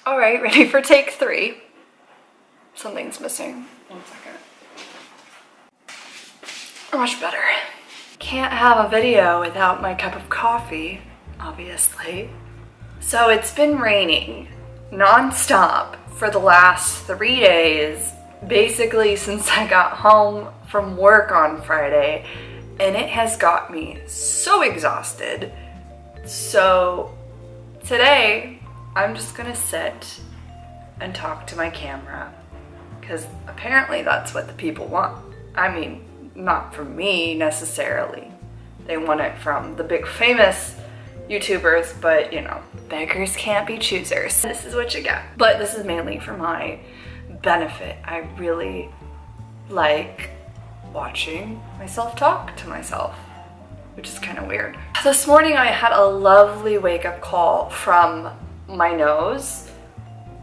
All right, ready for take 3. Something's missing. 1 second. Much better. Can't have a video without my cup of coffee, obviously. So it's been raining non-stop for the last 3 days, basically since I got home from work on Friday, and it has got me so exhausted. So today, I'm just gonna sit and talk to my camera, because apparently that's what the people want. I mean, not from me necessarily. They want it from the big famous YouTubers, but you know, beggars can't be choosers. This is what you get. But this is mainly for my benefit. I really like watching myself talk to myself, which is kind of weird. This morning I had a lovely wake-up call from my nose.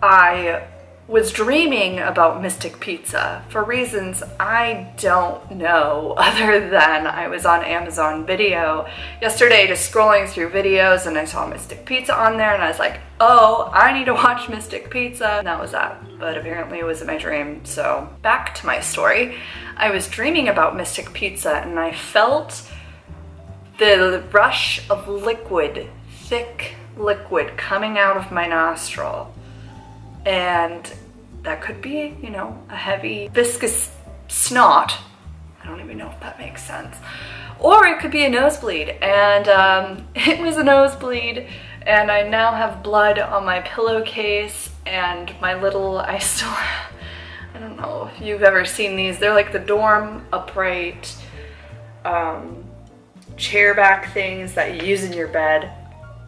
I was dreaming about Mystic Pizza for reasons I don't know, other than I was on Amazon Video yesterday just scrolling through videos and I saw Mystic Pizza on there and I was like, oh, I need to watch Mystic Pizza. And that was that. But apparently it wasn't my dream. So back to my story. I was dreaming about Mystic Pizza and I felt the rush of liquid, thick liquid coming out of my nostril. And that could be, you know, a heavy, viscous snot. I don't even know if that makes sense. Or it could be a nosebleed. And it was a nosebleed. And I now have blood on my pillowcase and my little, I don't know if you've ever seen these. They're like the dorm upright chair back things that you use in your bed.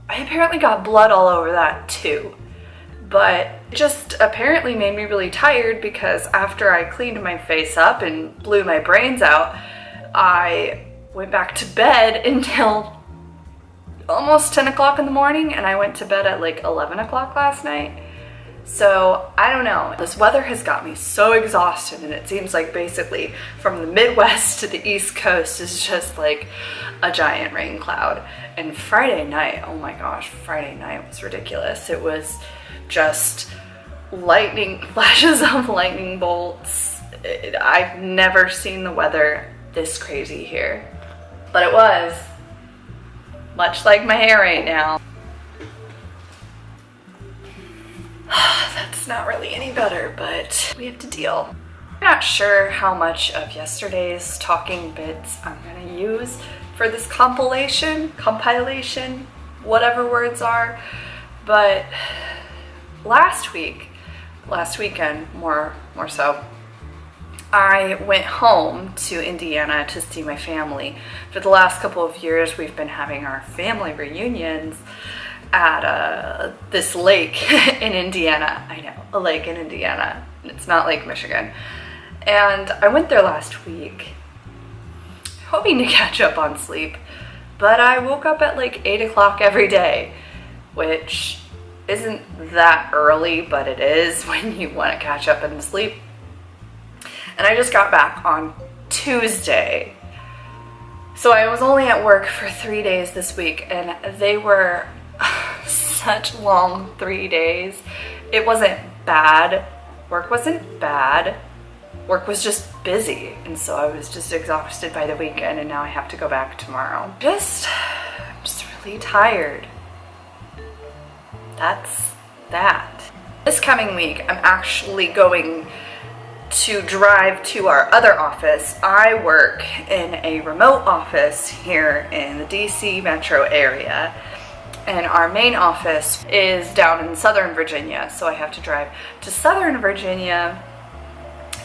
I apparently got blood all over that too. But it just apparently made me really tired because after I cleaned my face up and blew my brains out, I went back to bed until almost 10 o'clock in the morning, and I went to bed at like 11 o'clock last night. So I don't know. This weather has got me so exhausted, and it seems like basically from the Midwest to the East Coast is just like a giant rain cloud. And Friday night, oh my gosh, Friday night was ridiculous. It was just lightning, flashes of lightning bolts. I've never seen the weather this crazy here, but it was much like my hair right now. That's not really any better, but we have to deal. I'm not sure how much of yesterday's talking bits I'm gonna use for this compilation, whatever words are, but last weekend, more so, I went home to Indiana to see my family. For the last couple of years, we've been having our family reunions at this lake in Indiana. I know, a lake in Indiana. It's not Lake Michigan. And I went there last week, hoping to catch up on sleep, but I woke up at like 8 o'clock every day, which isn't that early, but it is when you want to catch up and sleep. And I just got back on Tuesday. So I was only at work for 3 days this week, and they were such long 3 days. It wasn't bad. Work wasn't bad. Work was just busy, and so I was just exhausted by the weekend, and now I have to go back tomorrow. I'm just really tired. That's that. This coming week, I'm actually going to drive to our other office. I work in a remote office here in the DC metro area, and our main office is down in Southern Virginia, so I have to drive to Southern Virginia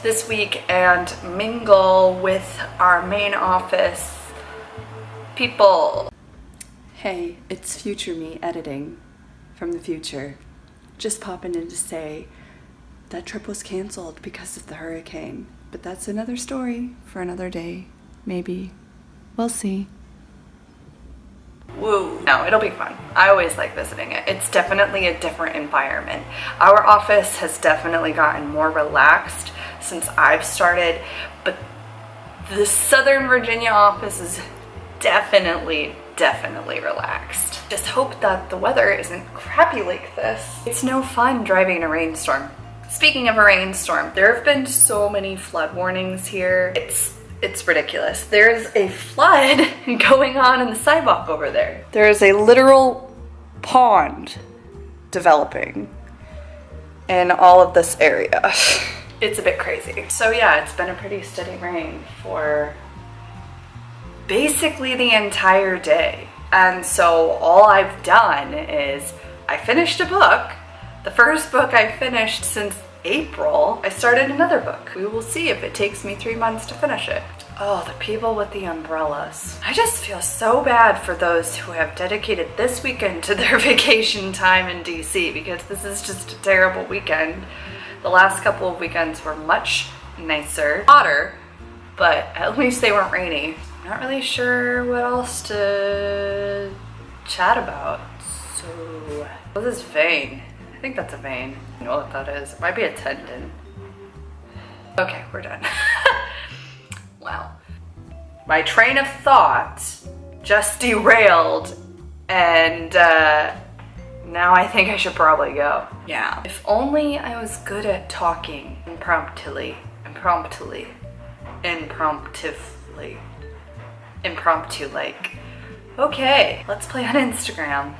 this week and mingle with our main office people. Hey, it's future me editing from the future. Just popping in to say that trip was canceled because of the hurricane, but that's another story for another day, maybe. We'll see. Woo. No, it'll be fun. I always like visiting it. It's definitely a different environment. Our office has definitely gotten more relaxed since I've started, but the Southern Virginia office is definitely definitely relaxed. Just hope that the weather isn't crappy like this. It's no fun driving in a rainstorm. Speaking of a rainstorm, there have been so many flood warnings here. It's ridiculous. There's a flood going on in the sidewalk over there. There is a literal pond developing in all of this area. It's a bit crazy. So yeah, it's been a pretty steady rain for basically the entire day. And so all I've done is I finished a book. The first book I finished since April. I started another book. We will see if it takes me 3 months to finish it. Oh, the people with the umbrellas. I just feel so bad for those who have dedicated this weekend to their vacation time in DC, because this is just a terrible weekend. The last couple of weekends were much nicer, hotter, but at least they weren't rainy. I'm not really sure what else to chat about. So, what is this vein? I think that's a vein. I know what that is. It might be a tendon. Okay, we're done. Wow. My train of thought just derailed, and now I think I should probably go. Yeah. If only I was good at talking impromptu like. Okay, let's play on Instagram.